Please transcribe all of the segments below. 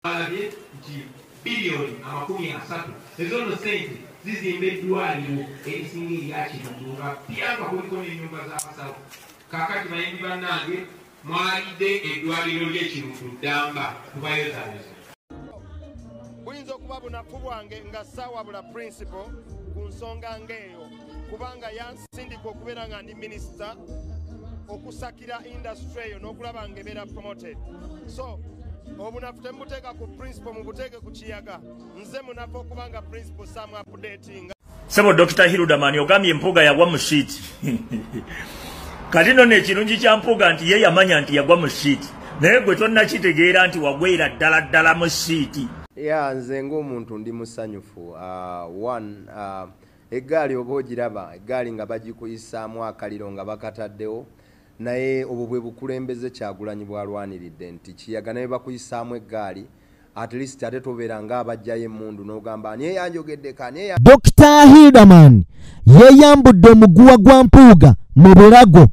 Alabye bilioni amakumi asatu ezono sente zizimba eddwaliro erisinga eryakitundu nga pyanga kuliko n'ennyumba z'abasawo. Kaakati bayimbi bannange mwalidde eddwaliro ly'Ekintu Ddamba kubayozaayoza. Buyinza okuba bunafu bwange nga saawabula principal ku nsonga ng'eyo kubanga yansindika okubeera nga ndi minisita okusakira industry eyo n'okulaba ng'ebeera promoted. So obunafu temubuteeka ku principal mubuteeke ku kiyaga. Nze munafu okubanga principal samu updating. Sebo Dr. Hiludamani ogambye Mpuuga yagwa mu sheet. Kati nno ekirungi kya Mpuuga nti ye yamanya nti yagwa mu sheet. Naye gwe tonnakitegeera nti wagwera ddala mu sheet. Nze ng'omuntu ndi musanyufu. Eggaali oba ogiraba eggaali nga bagikuyisaamu akaliro nga bakataddewo naye obwo bwe bukulembeze Kyagulanyi bwalwaniridde nti kiyaga naye bakuyisaamu eggaali at least ate tobeera ng'abajjayo emmundu n'ogamba ani eyanjogedde kani. Dr. Hildaman yeeyambudde omuguwa gwa Mpuuga mu bulago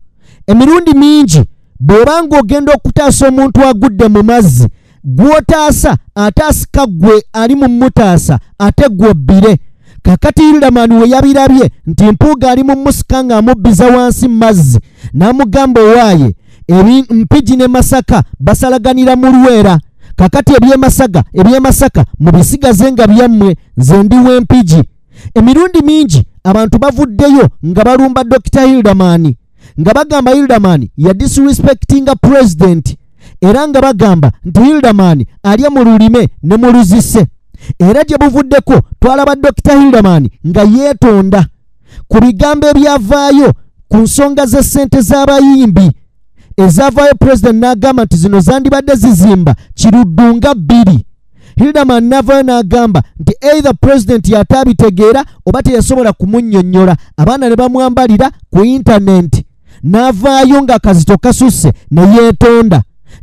emirundi mingi bw'obanga ogenda okutaasa omuntu agudde mu mazzi gw'otaasa ataasika ggwe ali mu mutaasa ate gw'obbire. Kakati Hildaman we yabirabye nti Mpuuga ali mu musika ng'amubbiza wansi mazzi n'amugamba owaaye Mpigi ne Masaka basalaganira mu Lwera. Kakati eby'Emasaka mubisigaze nga byammwe nze ndi w'Empigi. Emirundi mingi abantu bavuddeyo nga balumba Dr. Hildaman nga bagamba Hildaman ya disrespectinga president era nga bagamba nti Hildaman alya mu lulime ne mu luzise. Era gye buvuddeko twalaba Dr. Hildaman nga yeetonda ku bigambo ebyavaayo ku nsonga z'essente z'abayimbi ezavaayo president n'agamba nti zino zandibadde zizimba Kiruddunga 2. Hildaman n'avaayo n'agamba nti either president yataabitegeera oba teyasobola kumunnyonnyola abaana ne bamwambalira ku internet n'avaayo ng'akazito kasusse ne yeetonda.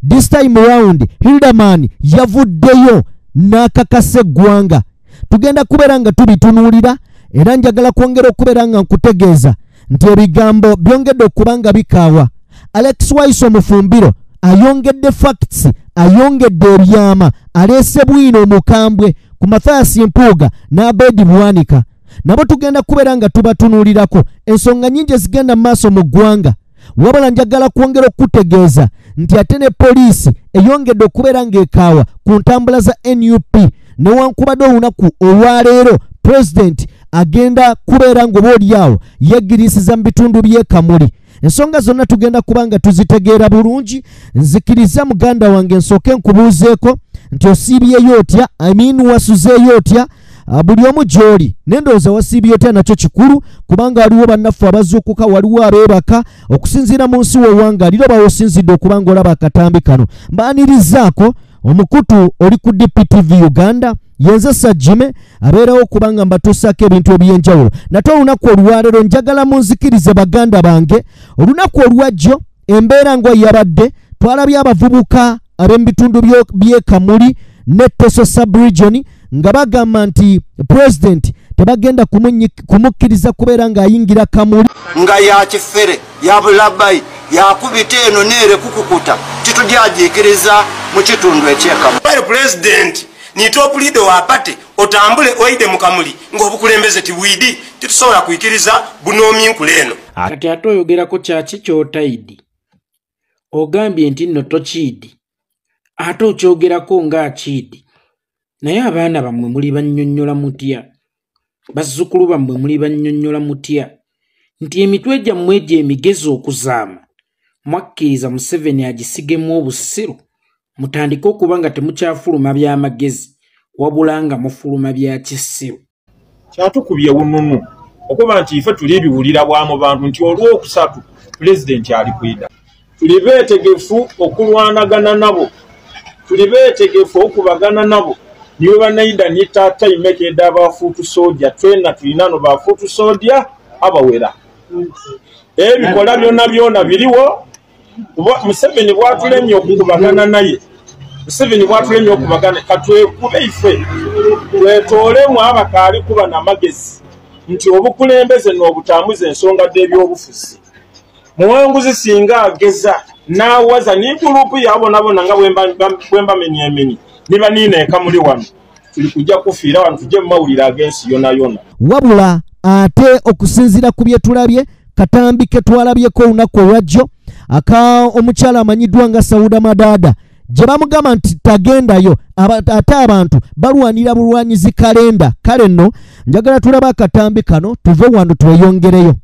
This time round Hildaman yavuddeyo n'akakasa eggwanga. Tugenda kubeera nga tubitunuulira era njagala kwongera okubeera nga nkutegeeza nti ebigambo byongedde okuba nga bikaawa. Alex Waiso Omufumbiro ayongedde facts, ayongedde ebyama, aleese bwino omukambwe ku Mathias Mpuuga n'Abedi Bwanika. Nabo tugenda kubeera nga tubatunuulirako ensonga nnyingi ezigenda mu maaso mu ggwanga. Wabula njagala kwongera okutegeeza nti ate ne poliisi eyongedde okubeera ng'ekaawa ku ntambula za NUP newankubadde olunaku olwaleero president agenda kubeera ng'oboolyawo yeggiriisiza mu bitundu by'e Kamuli. Ensonga zonna tugenda kuba nga tuzitegeera bulungi. Nzikiriza muganda wange nsooke nkubuuzeeko nti osiibyeyo otya, wasuzeeyo otya, buli omu gy'oli nendowooza wasiibye otya nakyo kikulu kubanga waliwo bannaffe abazuukuka, waliwo abeebaka okusinziira mu nsi wewangaliro bawosinzidde okuba ng'olaba akatambi kano. Mbaanirizaako omukutu oli ku DPTV Uganda yenze Sajjime abeerawo okubanga mbatuusaako ebintu eby'enjawulo. Nate olunaku olwaleero njagala munzikirize baganda bange. Olunaku olwajjo embeera ng'eyabadde twalabye abavubuka ab'emu bitundu by'e Kamuli ne Teso sub-region nga bagamba nti president tebagenda kumukkiriza kubeera ng'ayingira Kamuli nga yakifere yabulabayi yakubita eno neere kukukuta titujajiikiriza mu kitundu eky'ekamuli. President ni top leader wa party otambule oide mu Kamuli ng'obukulembeze tibwidi titusobola kuyikiriza bunoomi nkuleno. Kati ate oyogerako kyaki ky'otaidi ogambye nti nno tokiidi ate okyogerako ng'akiidi. Naye abaana bammwe muli bannyonnyola mutya? Bazzukulu bammwe muli bannyonnyola mutya? Nti emitwe gyammwe egyo emigezi okuzaama mwakkiriza Museveni agisigemu obusiru mutandike okuba nga temukyafuluma by'amagezi wabula nga mufuluma bya kisiru. Kyatukubye bununu okuba nti ife tuli ebiwulira bwamu bantu nti olw'okusatu pulezidenti ali kwida. Tuli beetegefu okulwanagana nabo, tuli beetegefu okubagana nabo. Niwe banaida ni tata imekeda abafuutu soja twena tulinano bafuutu soja abawera. Ebikola byonna biriwo. Museveni bwatulemye okubagana naye. Museveni bwatulemye okubagana katwekube ife. Twetoolemu abakaali kuba n'amagezi nti obukulembeze n'obutambuza ensonga z'ebyobufuzi. Muwanguzi singa ageza n'awaza ni gurupu yabonabona nga bwemba meni niba nina enkamuli wano tuli kujja kufiira wano tujje mu mawulire ag'ensi yona wabula ate okusinziira ku bye tulabye katambi ke twalabyeko olunaku olwajjo omukyala amanyiddwa nga Sauda Madada gye bamugamba nti tagendayo ate abantu balwanira bulwanyizi kalenda. Kale nno njagala tulaba akatambi kano tuve wano tweyongereyo.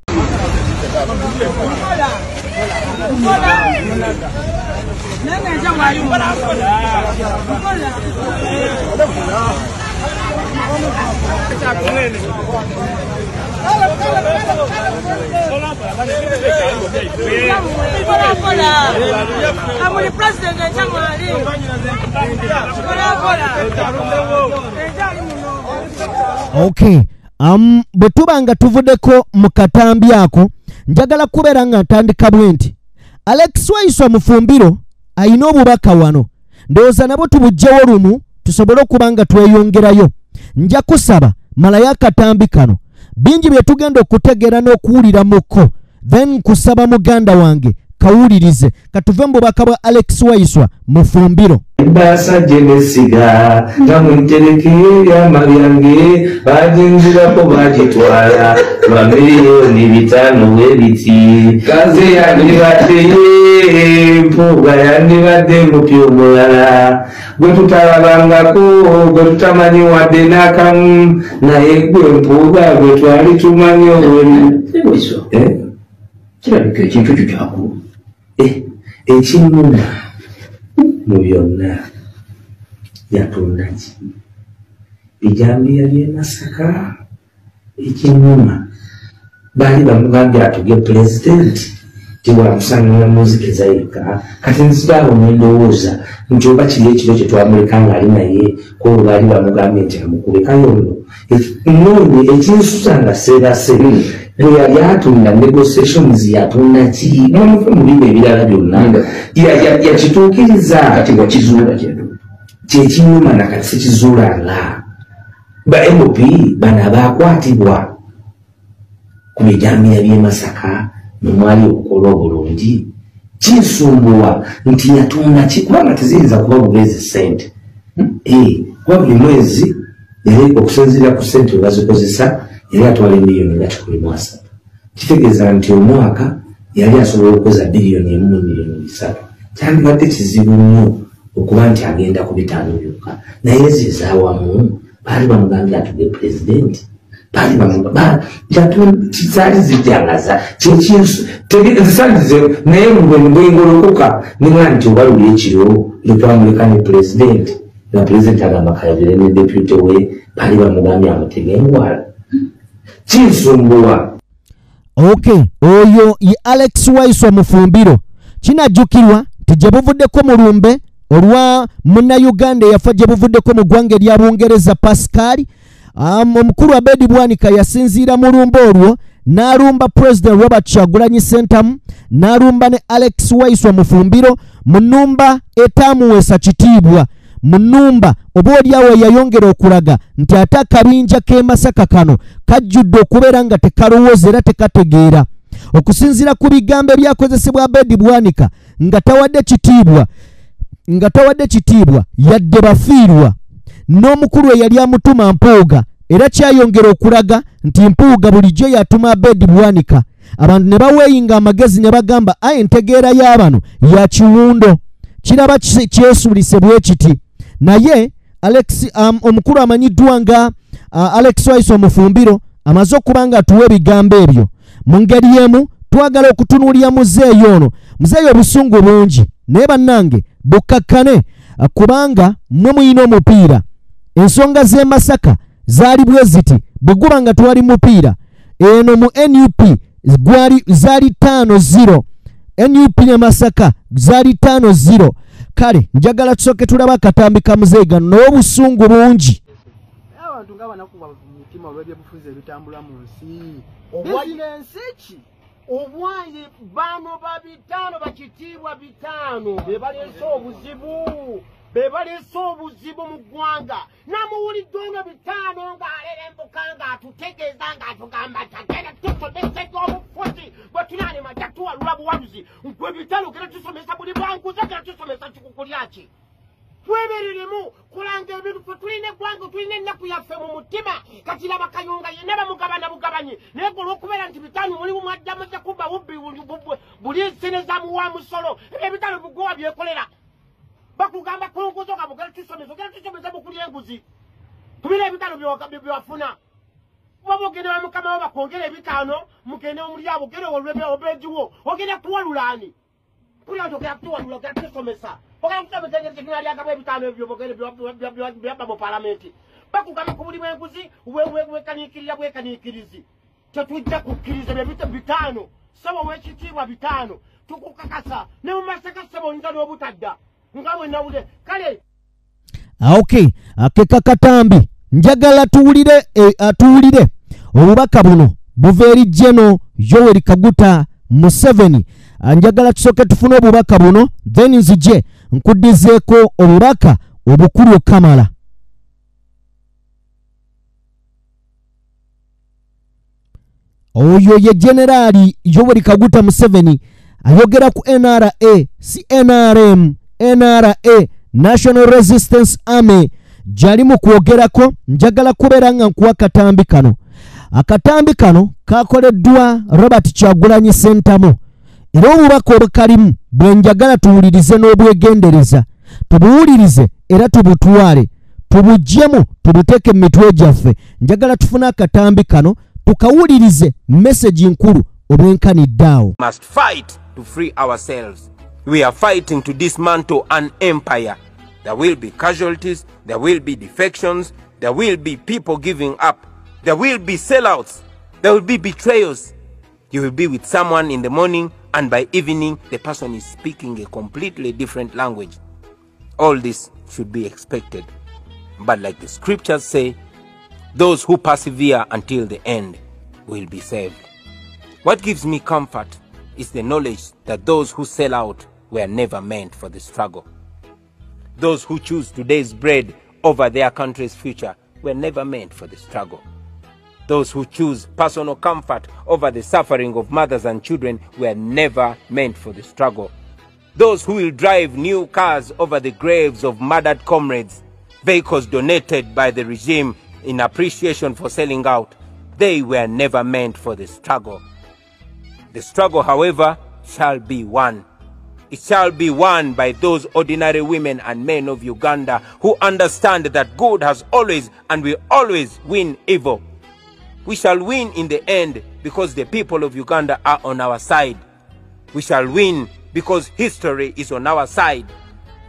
Okay, bwe tuba nga tuvuddeko mu katambi ako njagala kubeera nga ntandika bwe nti Alex Waiswa Mufumbiro ayina obubaka wano, ndowooza nabo tubugjewo lumu tusobole okuba nga tweyongerayo. Nja kusaba malayo akatambi kano bingi bye tugenda okutegeera n'okuwulira muko, then kusaba muganda wange kawulirize katuve mu bubaka bwa Alex Waiswa Mufumbiro. Basa jenesiga namwitereke y'amabyange baginzirako bagitwara bamiliyoni 5 w'ebiti kaze yandibateye mpuga yandibadde mupyomulala gwe tutalabangako gwe tutamanyi wadde n'akamu naye gwe mpuga gwe twali tumanyi obweso kirabika ekintu ekyo kyakulu ekinnuma mu byonna yatunda ki bijambiya by'e Masaka ekinnuma baali bamugambye atuge pulezidenti tiwamusanga muzikiriza yekka kati nzirawo nendowooza nti oba kiri ekiro kye twamuleka ng'ali naye kuba baali bamugambye nti amukubekayo nno nonye ekinsusa nga seebase bwe yali atunda negotiations yatunda ki namufe mu bigo ebirala byonna yakituukiriza kati wakizuula kyekinyuma nakati sikizuula nga ba MOP bana baakwatibwa ku bijambiya by'e Masaka nomwali okukola obulungi kinsumbuwa nti yatunda ki kubanga teziyinza kuba bugezi ssente kuba buli mwezi yali okusinziira ku ssente webazikozesa yali atwala miliyoni nga 13 kitegeeza nti omwaka yali asobola okukoza biliyoni 1.3 kyandibadde kizibu nnyo okuba nti agenda ku bitaano byokka naye zizaawamu baali bamugambye atuge pulezidenti baali bamugamba kizaali zijjangaza kyekisalize naye bwengolokoka ninga nti obaluli ekiro lwetwamuleka ne pulezidenti nga pulezidenti agamba kayogere ne depute we baali bamugambye amutege engwala kinsumbuwa. Okay, oyo ye Alex Waiswa Mufumbiro kinajjukirwa nti gye buvuddeko mu lumbe olwa munnayuganda eyafa gye buvuddeko mu ggwanga erya Bungereza Pascal omukulu Abedi Bwanika yasinziira mu lumbe olwo n'alumba President Robert Kyagulanyi Ssentamu n'alumba ne Alex Waiswa Mufumbiro mu nnumba etaamuweesa kitiibwa mu nnumba oba oliawo yayongera okulaga nti ate akabinja k'e Masaka kano kajjudde okubeera nga tekalowooza era tekategeera okusinziira ku bigambo ebyakozesebwa Abedi Bwanika nga tawadde kitiibwa yadde bafiirwa n'omukulu eyali amutuma Mpuuga era kyayongera okulaga nti Mpuuga bulijjo yatuma Abedi Bwanika abantu ne baweeyinga amagezi ne bagamba aye entegeera y'abano ya kiwundo kiraba kyesuulise bwe kiti naye Alex omukulu amanyiddwa nga Alex Waiswa Mufumbiro amaze okuba nga atuwa ebigambo ebyo mu ngeri emu twagala okutunuulira muzeeyo ono muzeeyo obusungu bungi naye bannange bukkakkane kubanga mwe muyina omupiira ensonga z'e Masaka zaali bwe ziti bwe guba nga twali mupiira eno mu NUP zaali 5-0 NUP ne Masaka zaali 5-0 kale njagala tusooke tulaba akatambi ka muzeeyi gano n'obusungu bungi abantu nga banakuba mu mutima olw'ebyobufuzi ebitambula mu nsi bizinensi ki obwayi bano babitaano bakitiibwa bitaano bebalese obuzibu mu ggwanga namuwulidde ono bitaano ng'alera embuka ng'atutegeeza ng'atugamba tagenda tusomeseza obufuzi bwe tunaane majja tuwalula buwaluzi nkwe bitaano gera tusomesa buli bwanguza gera tusomesa kikukulya ki twebereremu kulanga ebintu ffe tulina eggwanga tulina ennaku yaffe mu mutima kati laba Kayunga yenna bamugabana bugabanyi naye gwe olw'okubeera nti bitaano mulimu mwaddamu tekubba bubbi buli nseneza muwa musolo ebitaano bugowa byekolera bakugamba kulunguzoga bugera tusomeza bukuli enguzi tubira ebitaano byewafuna waba ogende wa mukama wo bakwongera ebitaano mugende omuli abo ogende obeegiwo ogenda kuwalulaani kulya nti ogenda kutuwalula ogenda tusomesa ogenda kutusomesa engeri tetunalyagamu ebitaano ebyo byabba mu palamenti bakugamba ku buli bwenguzi bwekaniikirizi tetujja kukkiriza bye bitaano sebo w'ekitiibwa bitaano tukukakasa ne mu masaka sebo oyinza n'obutadda nga bwe nawule kale okay akeka katambi njagala atuwulire obubaka buno buva eri General Yoweri Kaguta Museveni. Njagala tusooke tufune obubaka buno then nzije nkuddizeeko obubaka obukulu Kamala. Oyo ye Generali Yoweri Kaguta Museveni ayogera ku NRA, si NRM, NRA, National Resistance Army. Jali mu kwogerako njagala kubeera nga nkuwa akatambi kano. Akatambi kano kakoleddwa Robert Kyagulanyi Ssentamu. Era obubaka obukalimu bwe njagala tuwulirize n'obwegendereza. Tubuwulirize era tubutwale. Tubuggyemu tubuteeke mu mitwe gyaffe. Njagala tufune akatambi kano tukawulirize message nkulu obwenkaniddaawo. Must fight to free ourselves. We are fighting to dismantle an empire. There will be casualties, there will be defections, there will be people giving up, there will be sellouts, there will be betrayals. You will be with someone in the morning and by evening the person is speaking a completely different language. All this should be expected. But like the scriptures say, those who persevere until the end will be saved. What gives me comfort is the knowledge that those who sell out were never meant for the struggle. Those who choose today's bread over their country's future were never meant for the struggle. Those who choose personal comfort over the suffering of mothers and children were never meant for the struggle. Those who will drive new cars over the graves of murdered comrades, vehicles donated by the regime in appreciation for selling out, they were never meant for the struggle. The struggle, however, shall be won. It shall be won by those ordinary women and men of Uganda who understand that good has always and will always win evil. We shall win in the end because the people of Uganda are on our side. We shall win because history is on our side.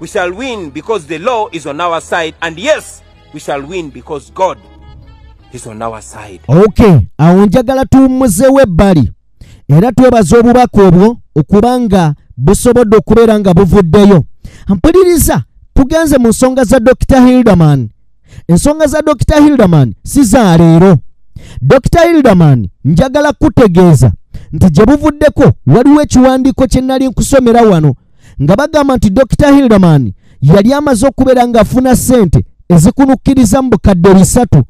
We shall win because the law is on our side. And yes, we shall win because God is on our side. Okay, awo njagala tuwummuzeewo ebbali era twebaza obubaka obwo okubanga busobodde okubeera nga buvuddeyo. Mpuliriza tugenze mu nsonga za Dr. Hilderman. Ensonga za Dr. Hilderman si za leero. Dr. Hilderman njagala kutegeeza nti gye buvuddeko waliwo ekiwandiiko kye nnali nkusomera wano nga bagamba nti Dr. Hilderman yali amaze okubeera ng'afuna ssente ezikunukkiriza mu bukadde 3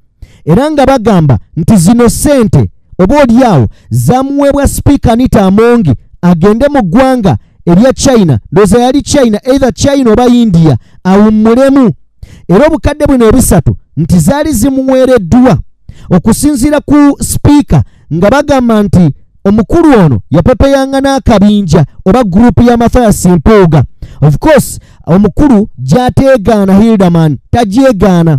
era nga bagamba nti zino ssente oba olyawo zamuweebwa Speaker Anita Amongi agende mu ggwanga erya China, ndowooza yali China, either China oba India, awummulemu. Era obukadde buno 3 nti zaali zimuweereddwa okusinziira ku Speaker nga bagamba nti omukulu ono yapepeyanga n'akabinja oba gurupu ya Mathias Mpuuga. Of course omukulu gy'ateegaana Hilderman tagyegaana,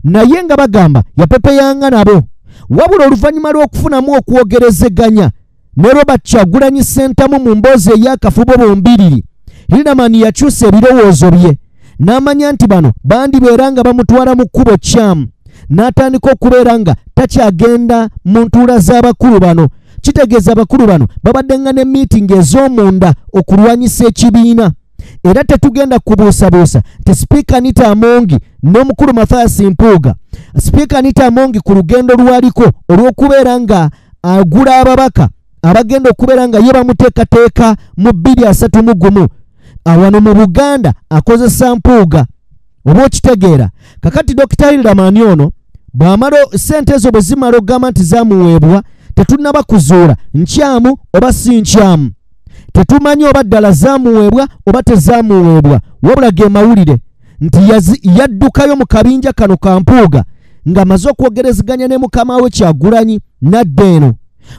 naye nga bagamba yapepeyanga nabo. Wabula oluvannyuma lw'okufunamu okwogerezeganya ne Robert Kyagulanyi Ssentamu mu mboozi ey'akafubo bombiriri, Hilderman yakyusa ebirowoozo bye n'amanya nti bano bandibeera nga bamutwala mu kkubo kyamu, n'atandika okubeera nga takyagenda mu ntuula z'abakulu bano. Kitegeeza abakulu bano babadde nga ne meeting ez'omunda okulwanyisa ekibiina. Era tetugenda kubuusabuusa nti Speaker Anita Amongi n'omukulu Mathias Mpuuga, Speaker Anita Amongi ku lugendo lwaliko olw'okubeera nga agula ababaka abagenda okubeera nga ye bamuteekateeka mu 231 wano mu Buganda akozesa Mpuuga. Oba okitegeera kakati Dr. Hilderman ono bw'amala ssente ezo bwe zimala okugamba nti zamuweebwa tetunnaba kuzuula nkyamu oba si nkyamu. Tetumanyi oba ddala zamuweebwa oba tezamuweebwa, wabula ge mawulire nti yaddukayo mu kabinja kano ka Mpuuga ng'amaze okwogerezeganya ne mukama we Kyagulanyi n'adda eno.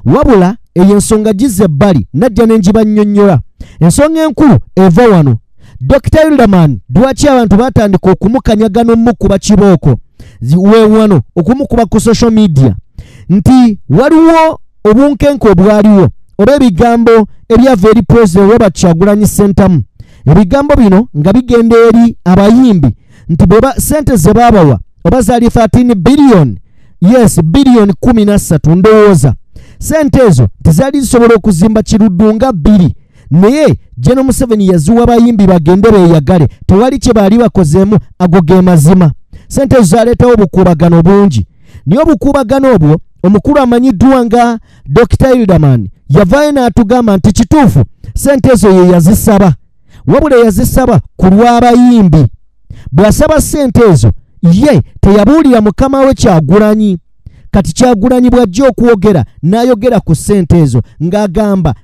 Wabula eyo ensonga gizze ebbali najja ne ngibannyonnyola. Ensonga enkulu eva wano. Dr. Hilderman lwaki abantu batandika okumukanyaga n'omukuba kibooko wano okumukuba ku social media nti waliwo obunkenke obwaliwo oba ebigambo ebyava eri President Robert Kyagulanyi Ssentamu. Ebigambo bino nga bigenda eri abayimbi nti bweba sente ze baabawa oba zaali 13 billion, yes billion 13 ndowooza. Sente ezo tezaali zisobola okuzimba Kiruddunga 2 naye General Museveni yaziwa abayimbi bagende beeyagale, tewali kye baali bakozeemu, ago ge mazima. Sente ezo zaaleetawo obukuubagano bungi. Naye obukuubagano obwo omukulu amanyiddwa nga Dr. Hilderman yavaayo n'atugamba nti kituufu sente ezo ye yazisaba, wabula yazisaba ku lw'abayimbi. Bw'asaba sente ezo ye teyabuulira mukama we Kyagulanyi. Kati Kyagulanyi bw'ajja okwogera n'ayogera ku sente ezo ng'agamba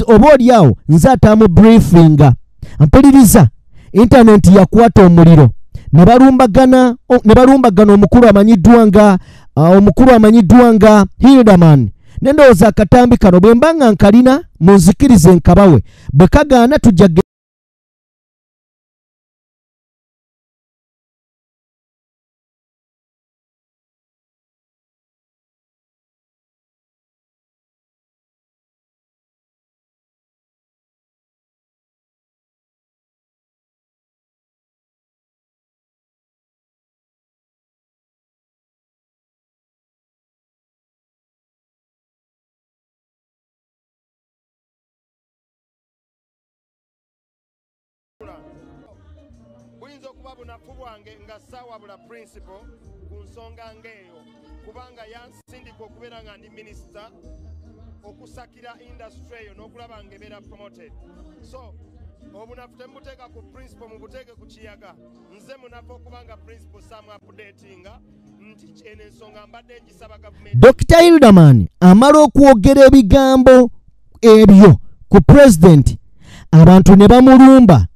oba oliawo nze ataamu briefinga. Mpuliriza, internet yakwata omuliro ne balumbagana omukulu amanyiddwa nga Hilderman. Nendowooza akatambi kano bwe mba nga nkalina munzikirize nkabawe, bwe kagaana tujja buyinza okuba bunafu bwange nga saawabula principal ku nsonga ng'eyo kubanga yansindika okubeera nga ndi minisita okusakira industry eyo n'okulaba nga ebeera promoted. So obunafu temubuteeka ku principal, mubuteeke ku kiyaga. Nze munafu okubanga principal samu updatinga nti eno ensonga mbadde ngisaba gavumenti. Dr. Hilderman amala okwogera ebigambo ebyo ku president, abantu ne bamulumba.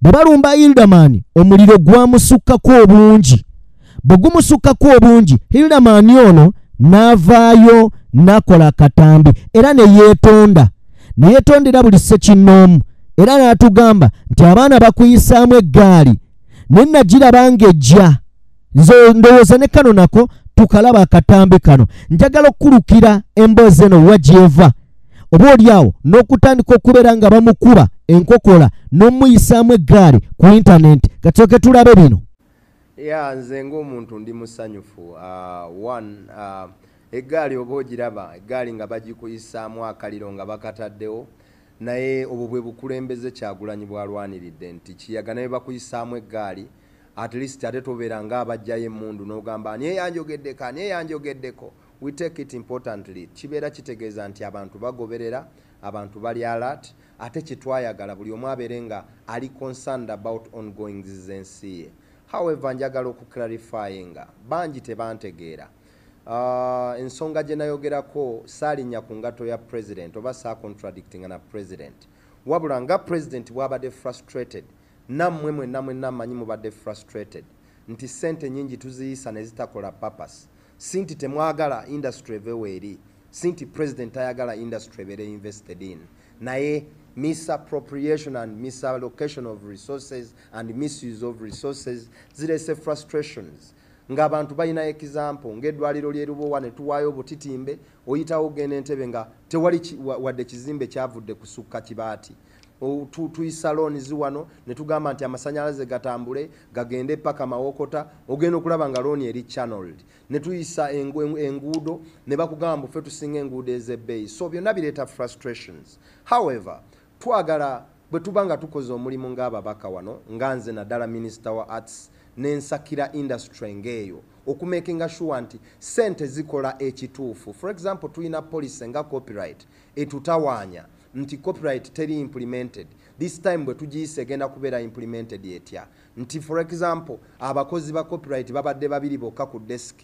Bwe balumba Hilderman omuliro gwamusukkako obungi. Bwe gumusukkako obungi Hilderman ono n'avaayo n'akola akatambi era ne yeetondera buli ssekinnoomu era n'atugamba nti abaana bakuyisaamu eggaali ne nagiraba ng'ejja. Nze ndowooza ne kano nako tukalaba akatambi kano. Njagala okukulukira emboozi eno wagyeva oba oliawo n'okutandika okubeera nga bamukuba enkokola n'omuyisaamu eggaali ku internet. Katooke tulabe bino. Nze ng'omuntu ndi musanyufu. Eggaali oba ogiraba eggaali nga bagikuyisaamu akaliro nga bakataddewo, naye obwo bwe bukulembeze Kyagulanyi bwalwaniridde nti kiyaga naye bakuyisaamu eggaali at least ate tobeera ng'abajjayo emmundu n'ogamba ani eyanjogeddeko ani eyanjogeddeko. We take it importantly. Kibeera kitegeeza nti abantu bagoberera, abantu bali alert, ate kitwayagala buli omu abeere nga ali concerned about ongoing ensi ye. However, njagala okuclarify nga bangi tebantegeera. Ensonga gye nayogerako saalinya ku ngato ya president oba saa contradicting na president. Wabula nga president bw'abadde frustrated, nammwe mwenna mmanyi mubadde frustrated nti sente nyingi tuziyisa ne zitakola purpose. Sinti temwagala industry eveweeri, sinti president ayagala industry ebeere invested in, naye misappropriation and misallocation of resources and misuse of resources zirese frustrations. Ng'abantu balina example ng'eddwaliro ly'Erubowa ne tuwaayo obutitimbe oyitawo ogenda Entebbe nga tewali wadde kizimbe kyavudde kusukka kibaati. Tuyisa loans wano ne tugamba nti amasannyalaze gatambule gagende paka Mawokota, ogenda okulaba nga loan eri channeled. Ne tuyisa enguudo ne bakugamba ffe tusinga enguudo ez'ebbeeyi. So byonna bireeta frustrations. However, twagala bwe tuba nga tukoze omulimu ng'ababaka wano nga nze naddala Minister wa Arts n'ensakira industry ng'eyo okumakinga sure nti sente zikola ekituufu. For example, tulina policy nga copyright etutawaanya nti copyright teri implemented. This time bwe tugiyise egenda kubeera implemented etya nti for example abakozi ba copyright babadde babiri bokka ku desk,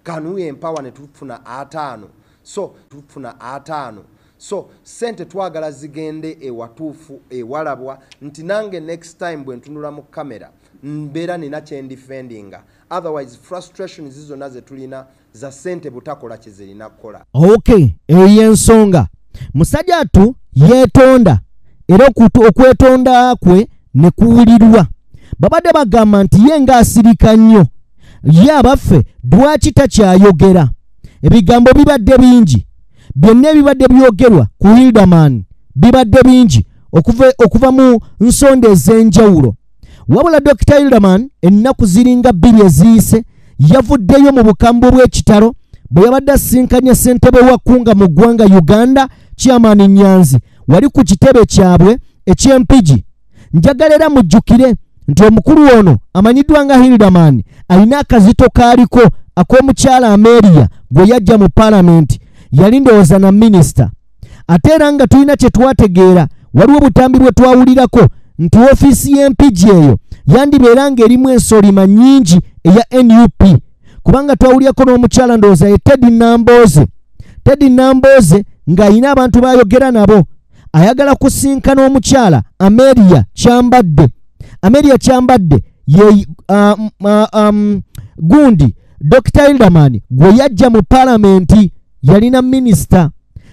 can we empower ne tufuna 5? So sente twagala zigende ewatuufu ewalabwa nti nange next time bwe ntunula mu kamera mbeera nina kyendifendinga, otherwise frustration zizona ze tulina za ssente butakola kyezirina kukola. Okay, ey'ensonga musajja atu yeetonda era okwetonda kwe ne kuwulirwa. Babadde bagamba nti ye ng'asirika nnyo, ye abaffe lwaki takyayogera. Ebigambo bibadde bingi, byonna ebibadde byogerwa ku Hilderman bibadde bingi okuva mu nsonda ez'enjawulo. Wabula Dr. Hilderman ennaku ziringa 2 eziyise yavuddeyo mu bukambwe bw'ekitalo bwe yabadde asinkanye ssentebe wa Kunga mu ggwanga Uganda, Chairman Nyanzi, wali ku kitebe kyabwe eky'empigi. Njagala era mujjukire nti omukulu ono amanyiddwa nga Hilderman alina akazito kaaliko ak'omukyala Amelia gwe yajja mu Parliament, yali ndowooza na minisita. Ate era nga tulina kye twategeera, waliwo butambi bwe twawulirako nti ofiisi y'empigi eyo yandibeera ng'erimu ensolima nnyingi eya NUP, kubanga twawulyako n'omukyala ndowooza ye Teddy Nambooze ng'ayina abantu bayogera nabo, ayagala kusinkana omukyala Amelia Kyambadde ye gundi Dr. Hilderman gwe yajja mu Parliament yalina minisita.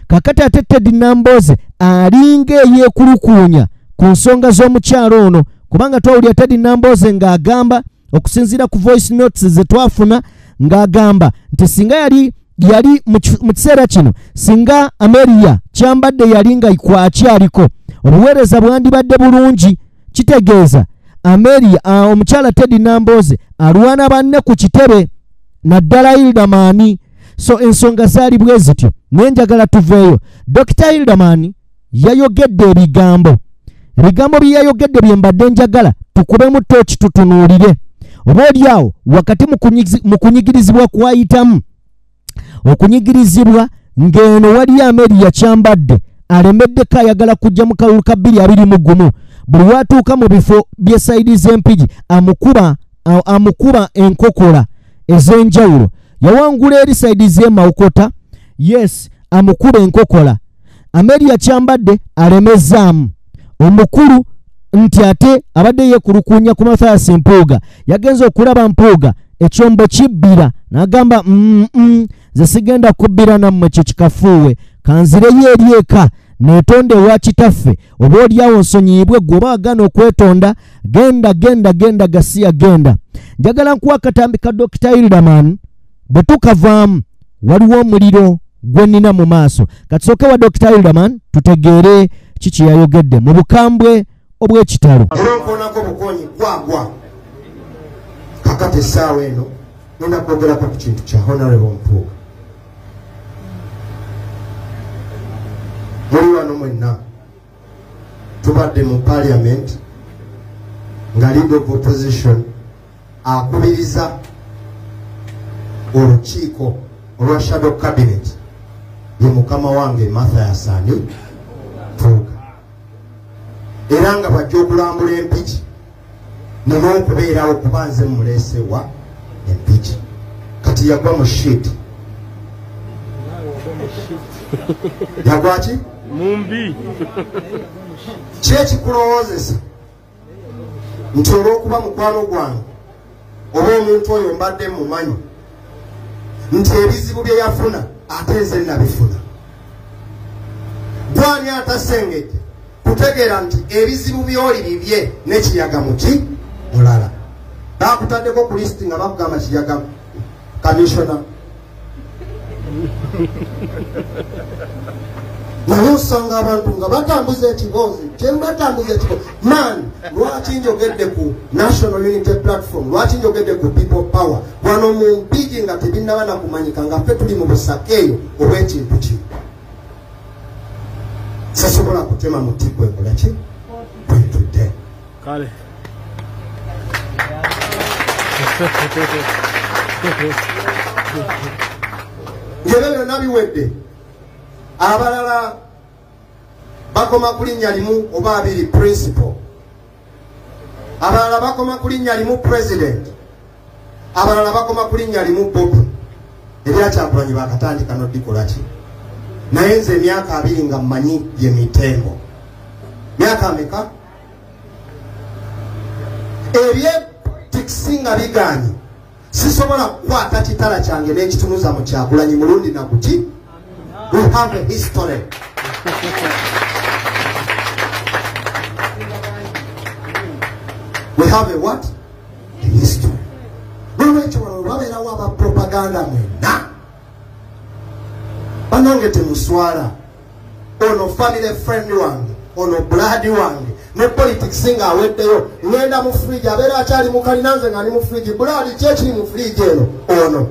Kakati ate Teddy Nambooze alinga eyeekulukuunya ku nsonga z'omukyala ono, kubanga twawulya Teddy Nambooze ng'agamba okusinziira ku voice notes ze twafuna ng'agamba nti singa yali mu kiseera kino singa Amelia Kyambadde yali nga kwakyaliko obuweereza bwandibadde bulungi. Kitegeeza Amelia omukyala Teddy Nambooze alwana banne ku kitebe naddala Hilderman. So ensonga zaali bwe zityo, naye njagala tuveeyo. Dr. Hilderman yayogedde ebigambo bye yayogedde bye mbadde njagala tukubemu tooki tutunuulire. Oba oliawo wakati mu kunyigirizibwa kwayitamu okunyigirizibwa ng'eno wali Amelia Kyambadde alemeddeko ayagala kujja mu kalulu ka 2021. Buli watuuka mu bifo by'esayidi z'empigi amukuba enkokola ez'enjawulo. Yawangula eri sayidi z'e Mawokota, yes, amukuba enkokola. Amelia Kyambadde alemezaamu omukulu nti ate abadde yeekulukuunya ku Mathias Mpuuga. Yagenza okulaba Mpuuga ekyombo kibbira n'agamba ze sigenda kubbira nammwe kye kikafuuwe, kanzireyo eri eka neetonde ewa kitaffe. Oba oliawo nsonyiibwe gwe oba wagana okwetonda, genda gasiya genda. Njagala nkuwa akatambi ka Dr. Hilderman bwe tukavaamu waliwo omuliro gwe nnina mu maaso. Katusooke wa Dr. Hilderman tutegeere kiki yayogedde mu bukambwe obw'ekitalo. Era nkoonako bukonyi gwagwa kakati essaawa eno ngenda kwogerako ku kintu kya Honorable Mpuuga. Muli wano mwenna tubadde mu Parliament nga Leader of Opposition akubiriza olukiiko olwa Shadow Cabinet ye mukama wange Mathias Mpuuga, era nga bajja okulambula empiki n'okubeerawo okuba nze muleese wa empiki. Kati yagwa mu shit yagwaki mumbi kyekikulowoozesa nti olw'okuba mukwano gwange oba omuntu oyo mbadde mumanyi nti ebizibu bye yafuna ate nze nabifuna. Gwani atasengedde kutegeera nti ebizibu byoli bibye n'ekiyaga muki mulala. Bakutaddeko ku lisiti nga bakugamba kiyaga kamishona naye osanga abantu nga batambuza ekiboozi kyebatambuza ekiboozi. Man, lwaki njogedde ku National Unity Platform, lwaki njogedde ku People Power wano mu mpigi nga tebinnaba nakumanyika nga ffe tuli mu busakeeyo olw'ekintu kino. Sasobola kutema muti gwenkola ki bwentudde kale ngebe byonna biwedde. Abalala bakoma ku linnya limu oba abiri principal, abalala bakoma ku linnya limu president, abalala bakoma ku linnya limu Bobi. Ebyakyagulanyi bakatandika n'oddikola ki? Naye nze emyaka 2 nga mmanyi ye mitembo. Myaka ameka? politics nga biganye sisobola kukwata kitala kyange n'ekitunuza mu Kyagulanyi mulundi nakuti. We have a history. We have a what? A history. Lwekyo wabeerawo aba propaganda mwena banange temuswala ono family friend wange ono blood wange ne politics nga aweddeyo ngenda mu fridge abeera akyali mu kalinanze nga ni mu fridge blood kyekiri mu fridge eno ono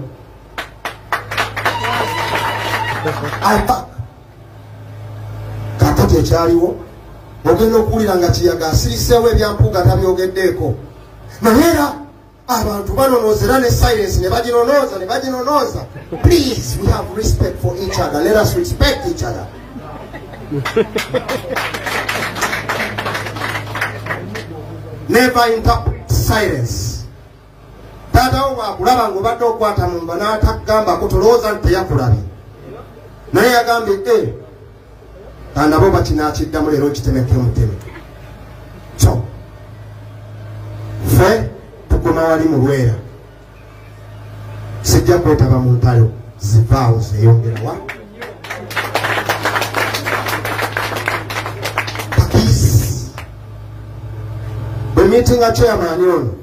kakati ekyaliwo ogenda okuwulira nga Kiyaga asiriseewo ebyampuuga tabyogeddeeko naye era abantu banonoozera ne silence ne baginonooza. Please, we have respect for each other. Let us respect each other. Never interrupt silence. Taata wo bw'akulaba ng'obadde okwata mu mba n'atagamba kutolooza nti teyakulabye naye yagambye nabo bakinakiddamu leero kitemeke muteme. So ffe tukoma wali mu Lwera sijja kwetaba mu ntalo zivaawo zeeyongerawa pakisi bwe meeting a chairman ono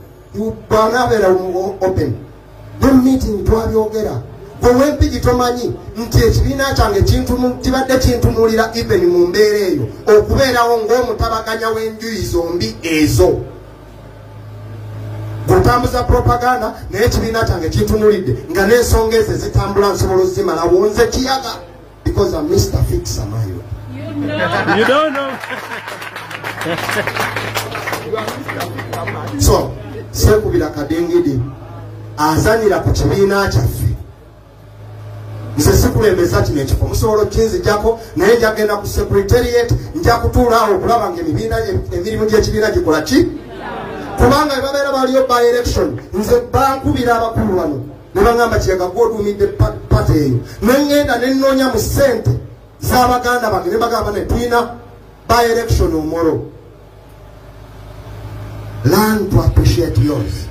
bw'anaabeera open bwe meeting twabyogera bwewempigi tomanyi nti ekibiina kyange kibadde kintunuulira even mu mbeera eyo okubeerawo ng'omutabaganya w'enjuyi zombi ezo gutambuza propaganda naye ekibiina kyange kintunuulidde nga n'ensonga ezo zitambula nsobola ozimala wonze Kiyaga because I'm Mr. Fixer Mayo. You don't know. So sekubira kadengede azanira ku kibiina kyaffe nze sikulembeza kino ekifo musobola kinzijjako naye njagenda ku secretariat nja kutuula awo okulaba nga emirimu gy'ekibiina gikola ki kubanga ebabeera baliyo by election nze bankubira abakulu wano ne baŋŋamba Kiyaga gw'oduumidde pate eyo neŋŋenda ne nnoonya mu ssente z'abaganda bange ne bagamba ne tulina by election omolo. Learn to appreciate yours.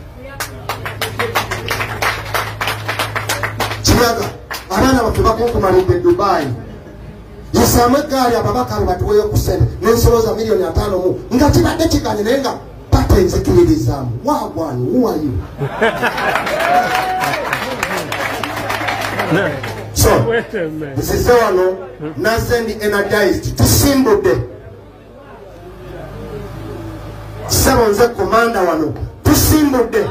Kiyaga abaana baffe bakunkumalidde Dubai yisaamu eggaali ababaka abo batuweeyo ku ssente n'ensolo za $5,000,000 mu nga kibadde kiganye naye nga pate nzikiririzaamu wagwani uwayo. So nzize wano nazze ndi energized tusimbudde sebo nze komanda wano tusimbudde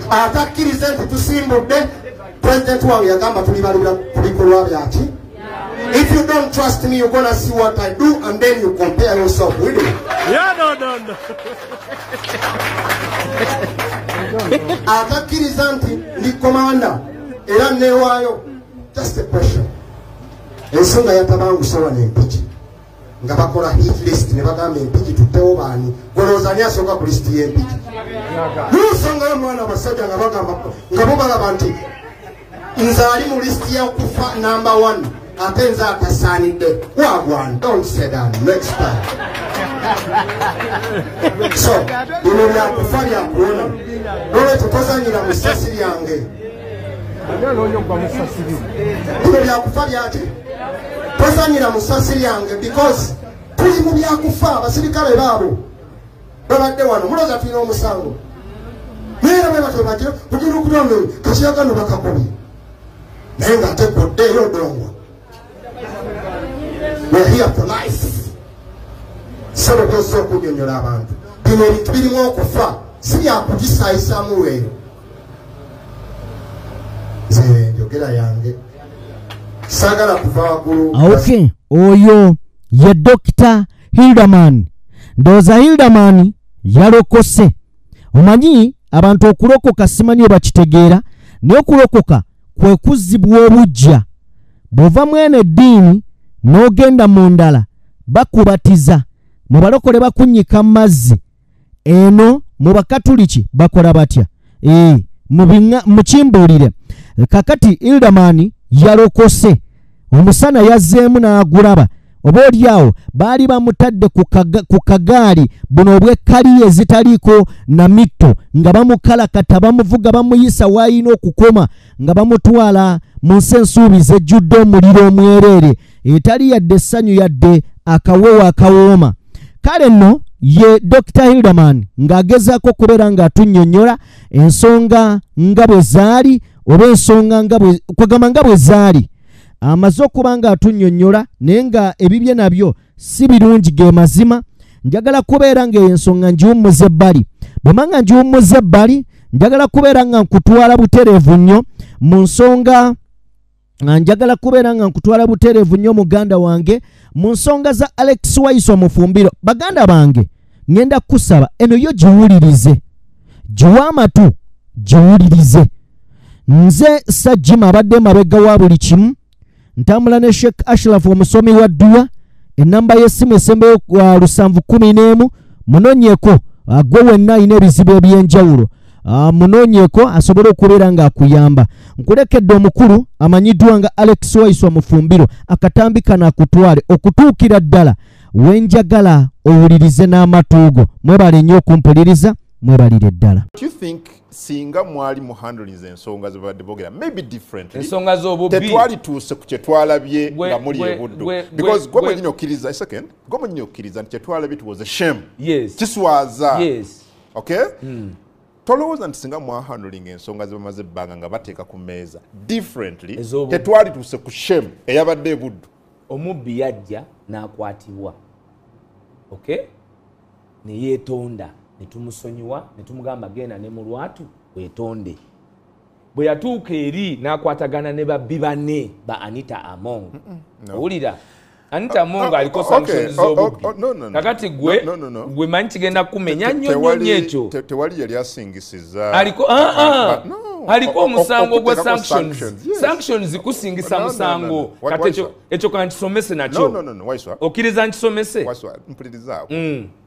atakkirize nti tusimbudde president wange yagamba tulibalira ku bikolwa byaki. If you don't trust me, you're gonna see what I do and then you compare yourself with it. Yeah, no. Atakkiriza nti ndi komanda era neewaayo. Just a question. Ensonga yatabanguse wano empiki nga bakola hit list ne bagamba empiki tuttewo baani golooza ani asooka ku lisiti y'empiki n'ensonga y'omwana abasajja nga bagamba nga bo balaba nti nze ali mu lisiti y'okufa number 1 ate nze atasaanidde wagwan. Don't say that next time. So bino byakufa byakuwona nolwekyo tozanyira mu ssasi lyange bino byakufa byaki tozanyira mu ssasi lyange because tuli mu byakufa. Abasirikale baabo babadde wano mulooza tulina omusango naye era bwe batebagire kugira okutonda Kakiyaga no bakakubye naye ng'ate koddeeyo odongwa. We're here for life. Sebo kosa okunyonyola abantu bino ebintu birimu okufa si byakugisaayisaamu weero. Nze njogera yange saagala kuva waggulu. Okay, oyo ye Dr. Hilderman. Ndowooza Hilderman yalokose. Omanyi abantu okulokoka simanyi bakitegeera naye okulokoka kwe kuzzibwa obujja. Bw'ova mwene eddiini n'ogenda mu ndala bakubatiza. Mu balokole bakunnyika mazzi eno mu bakatuliki bakola batya mukimbuulire. Kakati Hilderman yalokose omusana yazzeemu n'agulaba oba oliawo baali bamutadde ku kagaali buno obwekkaliye ezitaliiko na mitto nga bamukalakata bamuvuga bamuyisa wayina okukoma nga bamutwala mu nsi ensuubizi ejjudde omuliro omwereere etali yadde essanyu yadde akawewo akawooma. Kale nno ye Dr. Hilderman ng'agezaako okubeera ng'atunnyonnyola ensonga nga bwe zaali oba ensonga kwegamba nga bwe zaali amaze okuba ng'atunnyonnyola naye nga ebibye nabyo si birungi ge mazima. Njagala kubeera ng'ensonga ngiwummuza ebbali bwemanga ngiwummuza ebbali njagala kubeera nga nkutwala butereevu nnyo mu nsonga njagala kubeera nga nkutwala butereevu nnyo muganda wange mu nsonga za Alex Waiso Mufumbiro. Baganda bange ngenda kusaba eno yo giwulirize giwa amatu giwulirize. Nze Sajjima abadde mabega wa buli kimu ntambula ne Sheikh Ashraf omusomi wa dduwa ennamba y'essimu esembeyo 711 munoonyeeko gwe wenna alina ebizibu eby'enjawulo munoonyeeko asobole okubeera ng'akuyamba. Nkulekedde omukulu amanyiddwa nga Alex Waiso Mufumbiro akatambi kano akutwale okutuukira ddala wenjagala owulirize n'amatu go. Mwebale nnyo okumpuliriza mwebalire ddala. Do you think singa mwali mu handling ensonga zibadde bogera maybe differently ensonga z'obubbi tetwali tuuse ku kyetwalabye nga muli ebuddu because gwe mwennyini okkiriza a second gwe mwennyini okkiriza nti kyetwalabye it was a shame kiswaza okay tolowooza nti singa mwahandling ensonga zebamaze ebbanga nga bateeka ku mmeeza differently tetwali tuuse ku shame eyabadde ebuddu. Omubbi yajja n'akwatibwa okay ne yeetonda ne tumusonyiwa ne tumugamba genda ne mu lwatu weetonde. Bwe yatuuka eri n'akwatagana ne babbi banne ba Anita Among owulira Anita Among aliko sanctions z'obubbi kakati gwe manyi kigenda kumenya nnyo nnyo ekyo tewali yali asingisiza aliko omusango gwa sanctions kusingisa musango kati ekyo kantisomese nakyo okkiriza nkisomese mpuliriza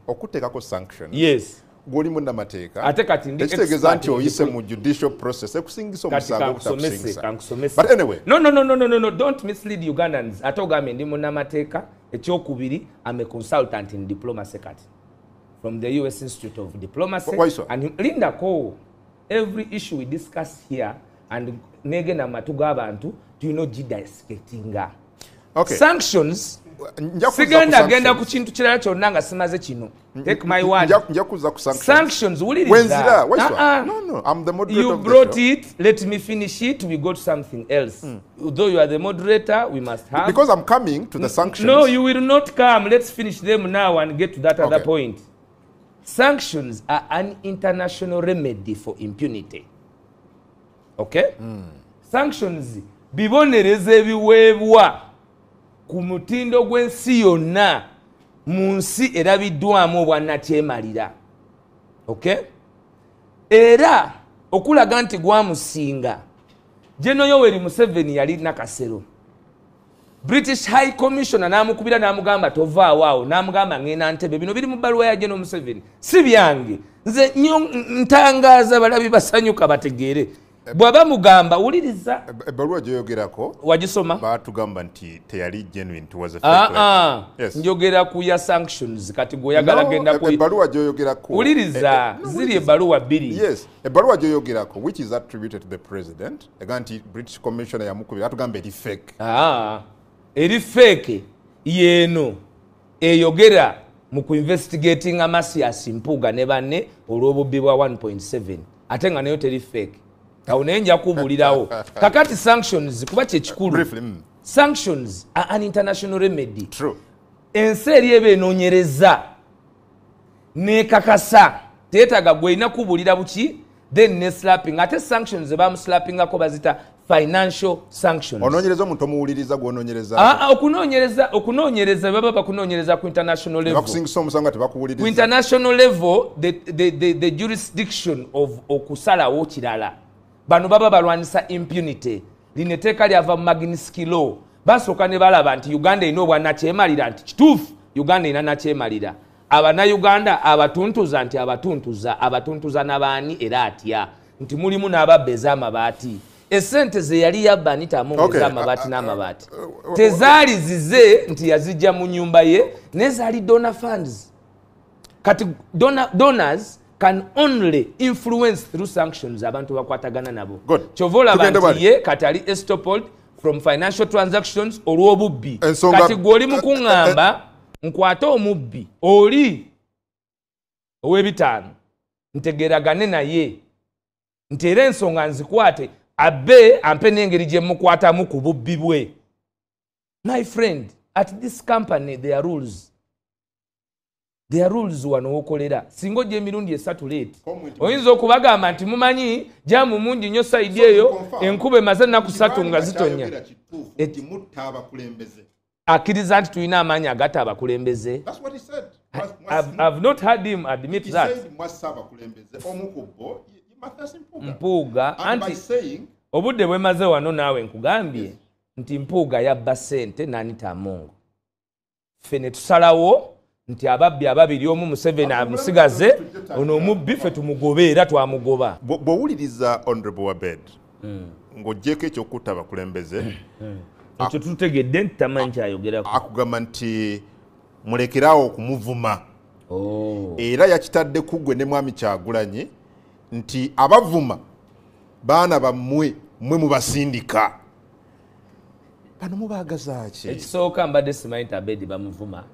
okuteekako sanctions gwoli munnamateeka ate kati kitegeeza nti oyise mu judicial process ekusingisa omusango obutakusingisa. But anyway no don't mislead Ugandans. Ate ogambye ndi munnamateeka ekyokubiri I'm a consultant in diplomacy kati from the US Institute of Diplomacy and Linda Ko every issue we discuss here and negenda matu g'abantu tulina gidiscutinga sanctions sigenda ku kintu kirala kyonna nga simaze kino. Take my word. Sanctions wuliriza. You brought it. Let me finish it. We got something else. Though you are the moderator, we must have. Because I'm coming to the sanctions. No, you will not come. Let's finish them now and get to that other point. Sanctions are an international remedy for impunity. Okay? Sanctions bibonereza ebiweebwa ku mutindo gw'ensi yonna mu nsi erabiddwamu obwannakyemalira. Okay? Era okulaga nti gwamusinga General Yoweri Museveni yali nakasero. British High Commissioner n'amukubira n'amugamba tovaawo awo n'amugamba ngenda Ntebe. Bino biri mu bbaluwa ya General Museveni si byange nze nnyo ntangaaza balabi basanyuka bategeere. Bwaba mugamba wuliriza ebbaluwa gyoyogerako wagisoma baatugamba nti teyali genuine, it was a fake letter. Njogera ku ya sanctions kati gwoyagala genda ku ebbaluwa gyoyogerako wuliriza ziri ebbaluwa bbiri. Yes, ebbaluwa gyoyogerako which is attributed to the president ega nti British Commissioner yamukubira atugamba eri fake. Eri fake yeeno eyogera mu kuinvestigating Amasias Mpuga ne banne olw'obubbi bwa 1.7 ate nga nayo teri fake. Awo naye nja kubulirawo kakati sanctions kuba kyekikulu. Sanctions are an international remedy. Ensi eri eba enoonyereza nekakasa teetaaga gweyina kubulira buki then ne slapping ate sanctions ebamuslappingako bazita financial sanctions. Onoonyereza omuntu omuwuliriza gw'onoonyereza. Okunoonyereza baba bakunoonyereza ku international level. Bakusingisa omusango tebakuwuliriza. Ku international level the jurisdiction of okusalawo kirala. Bano baba balwanisa impunity. Lineteeka lyava mu Magnitsky law. Basooka ne balaba nti Uganda ino bwannakyemalira nti kituufu Uganda ina nakyemalira. Abannayuganda abatuntuza nti abatuntuza n'abaani era atya nti mulimu n'ababba ez'amabaati esente ze yali yabba Anita Among ez'amabaati n'amabaati tezaali zize nti yazijja mu nyumba ye nezaali donor funds. Kati donors can only influence through sanctions abantu bakwatagana nabo. Kyova olaba nti ye kati ali estopped from financial transactions olw'obubbi. Kati gw'oli mu kuŋŋamba nkwate omubbi oli ow'ebitaano ntegeragane naye nti era ensonga nzikwate abe ampe n'engeri gye mukwatamu ku bubbi bwe. My friend, at this company there are rules. There are rules wano wokolera. Singo gye emirundi esatu late. Oyinza okubagamba nti mumanyi jamu mungi nnyo side eyo enkuba emaze ennaku ssatu nga zitonya. Akkiriza nti tulina amaanyi agatta abakulembeze. I've not heard him admit that. Mpuuga anti obudde bwemaze wano naawe nkugambye nti Mpuuga yabba ssente n'Anita Among. Ffe ne tusalawo nti ababbi ababiri omu Museveni amusigaze ono omubbi ffe tumugobe era twamugoba. Bw'owuliriza Honorable Abed ng'oggyeko ekyokutta abakulembeze ekyo tutegedde nti tamanyi kyayogerako akugamba nti mulekerawo okumuvuma era yakitadde kuggwe ne Mwami Kyagulanyi nti abavuma baana bammwe mmwe mubasindika bano mubaagaza ki? Ekisooka mbadde simanyi nti Abedi bamuvuma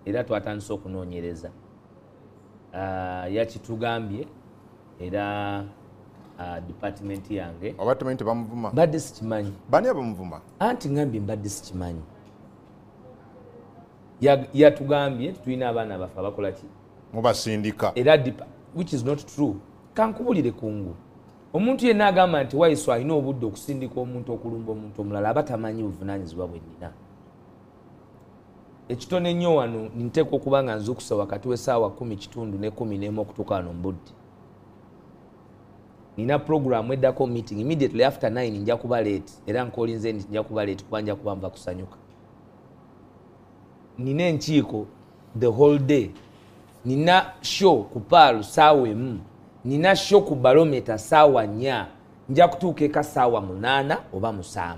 era twatandise okunoonyereza yakitugambye era department yange abatemanyi tebamuvuma mbadde sikimanyi. Bani abamuvuma? Anti ngambye mbadde sikimanyi. Yatugambye tulina abaana abafa bakola ki? Mubasindika. Era which is not true. Kankubulire kungu. Omuntu yenna agamba nti Waiso alina obudde okusindika omuntu okulumba omuntu omulala aba tamanyi buvunaanyizibwa bwe nnina. Ekitone nnyo wano nteekwa okuba nga nzukusa wakati w'essaawa 10:00 ne 11 okutuuka wano Mbudde. Nina program eddako meeting immediately after 9 nja kuba late era nkolinze nti nja kuba late kuba nja kuba nva kusanyuka. Nina enkiiko the whole day. Nina show ku Paalu ssaawa 1. Nina show ku Barometer ssaawa 4. Nja kutuuka eka ssaawa 8 oba 7.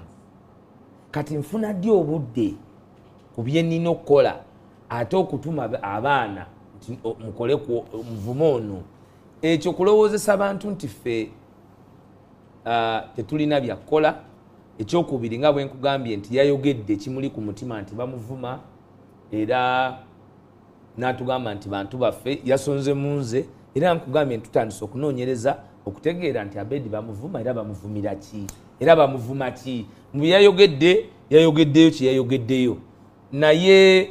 Kati nfuna ddi obudde ku bye nnina okukola ate okutuma abaana nti mukole ku muvumo ono. Ekyo kulowoozesa abantu nti ffe tetulina byakukola. Ekyokubiri nga bwe nkugambye nti yayogedde kimuli ku mutima nti bamuvuma era n'atugamba nti bantu baffe yasonze mu nze era nkugambye ntutandise okunoonyereza okutegeera nti Abedi bamuvuma era bamuvumira ki era bamuvuma ki. Mu yayogeddeyo kyeyayogeddeyo naye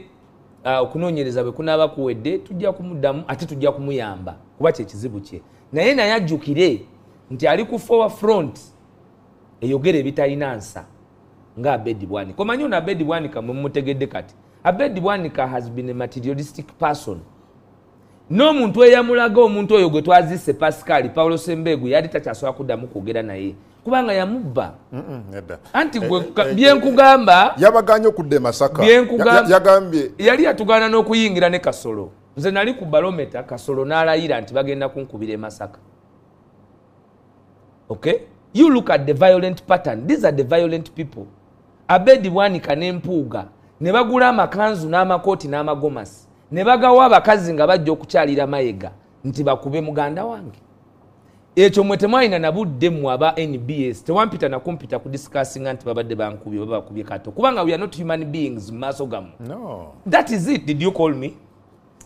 okunoonyereza bwe kunaaba kuwedde tujja kumuddamu ate tujja kumuyamba kuba kyekizibu kye. Naye ajjukire nti ali ku forward front eyogera ebitalina nsa nga Abedi Bwanika. Omanyi ono Abedi Bwanika mwe mutegedde kati. Abedi Bwanika has been a materialistic person. N'omuntu eyamulaga omuntu oyo gwe twazise Pascal Paulo Sembegu yali takyasobola kuddamu kwogera naye kubanga yamubba. Anti gwe byenkugamba yabaganye okudde Masaka yagambye yali yatugaana n'okuyingira ne Kasolo. Nze nali ku Barometer Kasolo n'alayira nti bagenda kunkubira e Masaka. Okay? You look at the violent pattern. These are the violent people. Abedi Bwanika ne Mpuuga ne bagula amakanzu n'amakooti n'amagomasi ne bagawa abakazi nga bajja okukyalira Mayega nti bakube muganda wange. Ekyo mwe temwalina na budde mmwe aba NBS tewampita na kumpita ku discussinga nti babadde bankubye baba bakubye kato kubanga we are not human beings mu maaso gammwe. No. That is it. Did you call me?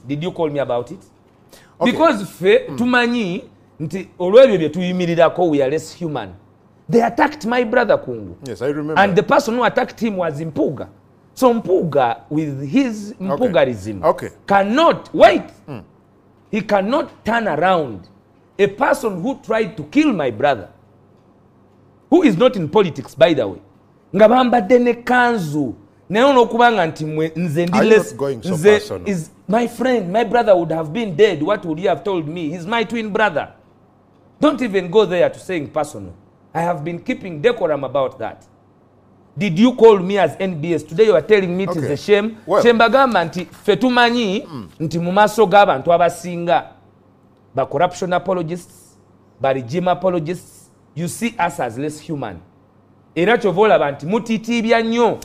Did you call me about it? Okay. Because fe tumanyi nti olwebyo bye tuyimirirako we are less human. They attacked my brother Kungu. Yes, I remember. And the person who attacked him was Mpuuga. So Mpuuga with his Mpuugarism cannot wait. He cannot turn around a person who tried to kill my brother, who is not in politics by the way. Nga bambadde ne kanzu naye onokubanga nti nze ndi less is my friend, my brother would have been dead. What would you have told me? He's my twin brother. Don't even go there to saying personal. I have been keeping decorum about that. Did you call me as NBS? Today you are telling me it is a shame. Chembagamba nti fetumanyi nti mu maaso g'abantu abasinga ba corruption apologists, ba regime apologists, you see us as less human. Era kyova olaba nti mutiitiibya nnyo.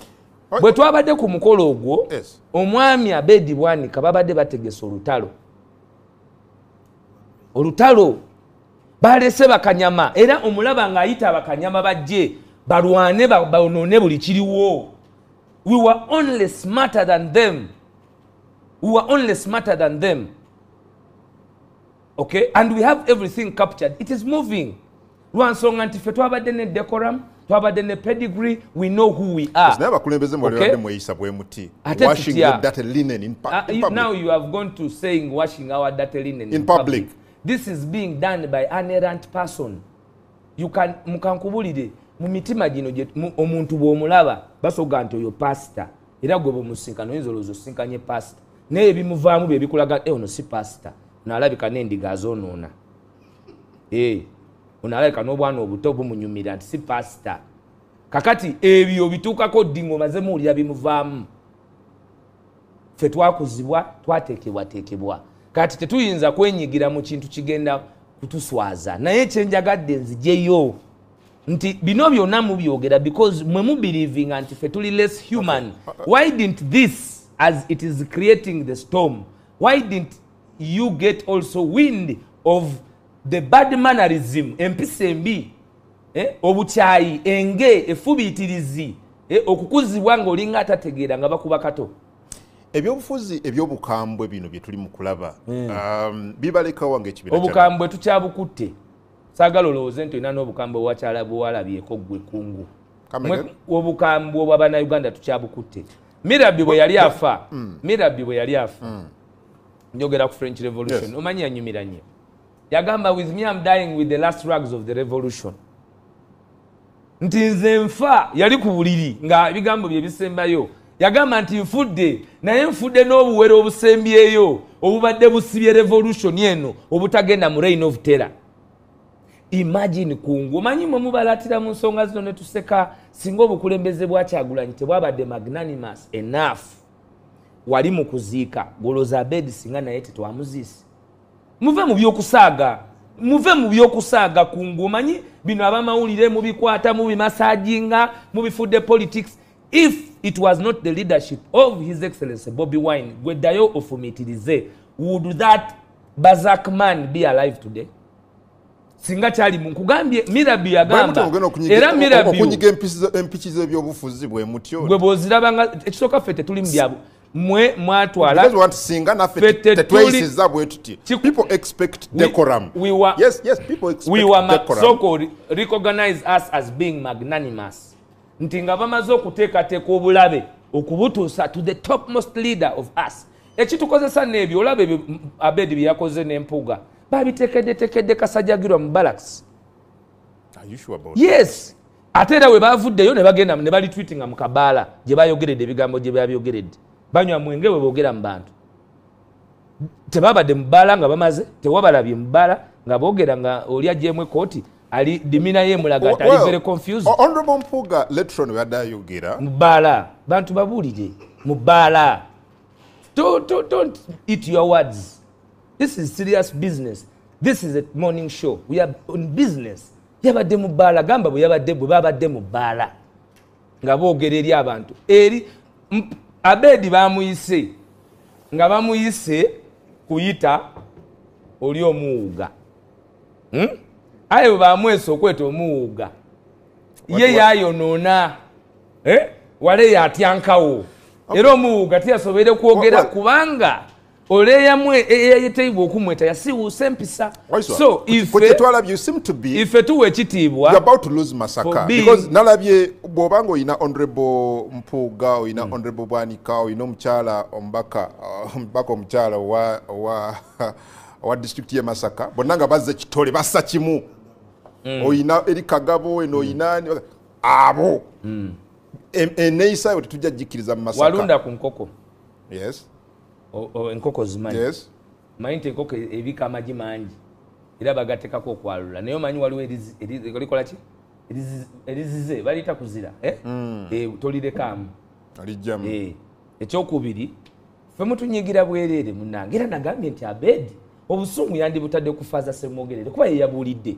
Bwe twabadde ku mukolo ogwo, omwami Abedi Bwanika babadde bategese olutalo. Olutalo balese bakanyama era omulaba ng'ayita abakanyama bajje balwane baonone buli kiriwo. We were only smarter than them. We were only smarter than them. Okay? And we have everything captured. It is moving. Lwansonga nti ffe twabadde ne decorum, twabadde ne pedigree, we know who we are. Naye abakulembeze mwalibadde mweyisa bwe muti. Washing your dirty linen in public. Now you have gone to saying washing our dirty linen in public. This is being done by an errant person. You can mukankubulire mu mitima gino omuntu bw'omulaba basoga nti oyo pastor era gwe bw'omusinkana oyinza olowooza osinkanye pastor naye ebimuvaamu bye bikulaga ono si pastor onaalabika n'endiga azoonoona onaalabika n'obwana obuto bumunyumira nti si pastor kakati ebyo bituukako ddi ng'omaze muwulira bimuvaamu ffe twakuzibwa twateekebwateekebwa kati tetuyinza kwenyigira mu kintu kigenda kutuswaza naye kyenjagadde nzijeyo nti bino byonna mubyogera because mwe mubelieving nti ffe tuli less human. Why didn't this, as it is creating the storm, why didn't you get also wind of the bad mannerism empisa embi obukyayi enge efubiitirizi okukuzibwa ng'olinga atategeera nga bakuba kato? Ebyobufuzi ebyobukambwe bino bye tuli mu kulaba bibalekawo ng'ekibiina obukambwe tukyabukutte. Sagala olowooze nti olina n'obukambwe wakyala bwewalabyeko ggwe kungu. Obukambwe obw'Abannayuganda tukyabukutte. Mirabi bwe yali afa, Mirabi bwe yali afa, njogera ku French Revolution, omanyi yanyumira nnyo. Yagamba with me I'm dying with the last rags of the revolution. Nti nze nfa yali ku buliri nga ebigambo bye bisembayo. Yagamba nti nfudde naye nfudde n'obuwere obusembyeyo obubadde busibye revolution eno obutagenda mu reign of terror. Imagine kungu manyi mwe mubalatira mu nsonga zino ne tuseka singa obukulembeze bwa Kyagulanyi tebwabadde magnanimous enough wali mu kuziika goloza Abedi singa naye tetwamuzisi. Muve mu byokusaaga kungu manyi bino abamawulire mubikwata mubimasajinga mubifudde politics. If it was not the leadership of His Excellency Bobby Wine gweddayo ofumitirize, would that Bazak man be alive today? Singa kyali munkugambye Mirabi yagamba era Mirabi okunyiga empikizo ebyobufuzi bwe mutyo gwe bozirabanga ekisooka fete tuli mu byabo mwe mwatwala singa naffe tetweyisiza bwe tuti people expect decorum. Yes, people expect decorum. So recognize us as being magnanimous nti nga bamaze okuteekateeka obulabe okubutuusa to the topmost leader of us. Ekitukozesa n'ebyo olabe Abedi bye yakoze n'empuga babitekedde kasajagirwa mu barracks. Are you sure about yes. Ate era we bavuddeyo ne bagenda ne bali tweetinga mu Kabaala gye bayogeredde ebigambo gye babyogeredde banywa mwenge we boogera mu bantu tebabadde mu bbaala nga bamaze tewabalabye mu bbaala nga boogera nga oli agyemu ekooti ali dimina ye mulaga ati ali very confused. Honorable Mpuga letron yadayogera mu bbaala bantu babuulire mu bbaala. Don't eat your words. This is serious business. This is a morning show. We are on business. Yabadde mu bbaala gamba bwe babadde mu bbaala nga boogera eri abantu eri Abedi bamuyise nga bamuyise kuyita oli omuwuga aye bwe bamwesa okweta omuwuga ye yayonoona wale yatyankawo era omuwuga teyasobere kwogera kubanga oleyamwe eyayitibwa okumweta yasiwuusa empisa. So ife tuwa ekitiibwa because nalabye bw'obanga oyina honorable Mpuga oyina honorable Bwanika oyina omukyala omubaka omukyala wa district ye Masaka bonna nga bazze kitole bassa kimu oyina eri Kagabo eno oyina abo eneyisa yo tetujja jjikiriza mu Masaka walunda ku nkoko. Yes. Enkoko zimanyi. Yes. Manyi enkoko ebika amagi mangi era bagatekako okwalula naye omanyi waliwo erikola ki erizize baliyita kuzira tolirekamu alijjamu. Ekyokubiri ffe mutunyigira bwereere munnange era nagambye nti Abedi obusungu yandibutadde ku Faaza Ssemwogerere kuba ye yabuulidde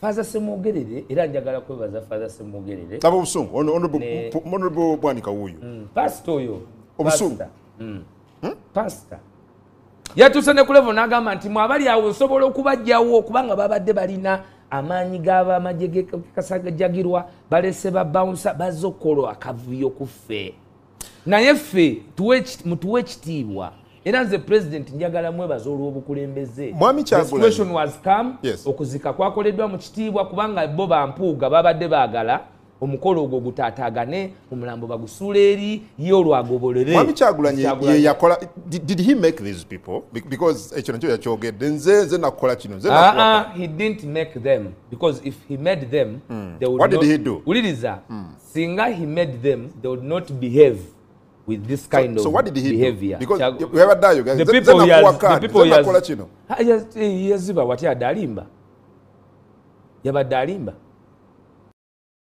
Father Semogerere era njagala kwebaza Father Semogerere abo busungu honorable Bwanika wuyo pastor yo obusungu pastor yatusane kulevo nagamba nti mwabali awo nsobola okubajjawo kubanga babadde balina amaanyi g'abamagye kasagajagirwa balese ba bouncer bazokolwa akavuyo kuffe naye ffe mutuwe ekitiibwa era nze president njagala mwebaza olw'obukulembeze situation was come okuzika kwakoleddwa mu kitiibwa kubanga bo bampuuga babadde baagala omukolo ogwo gutaataagane omulambo bagusuula eri ye olwagobolere Mwami Kyagulanyi ye yakola did he make these people because ekyo nakyo yakyogedde nze nakola kino nze he didn't make them because if he made them they would what not, did he do uliriza singa he made them they would not behave with this kind so of what did he behavior do? Because you ever die, you guys. The people he has yaziba wati adalimba yabadde alimba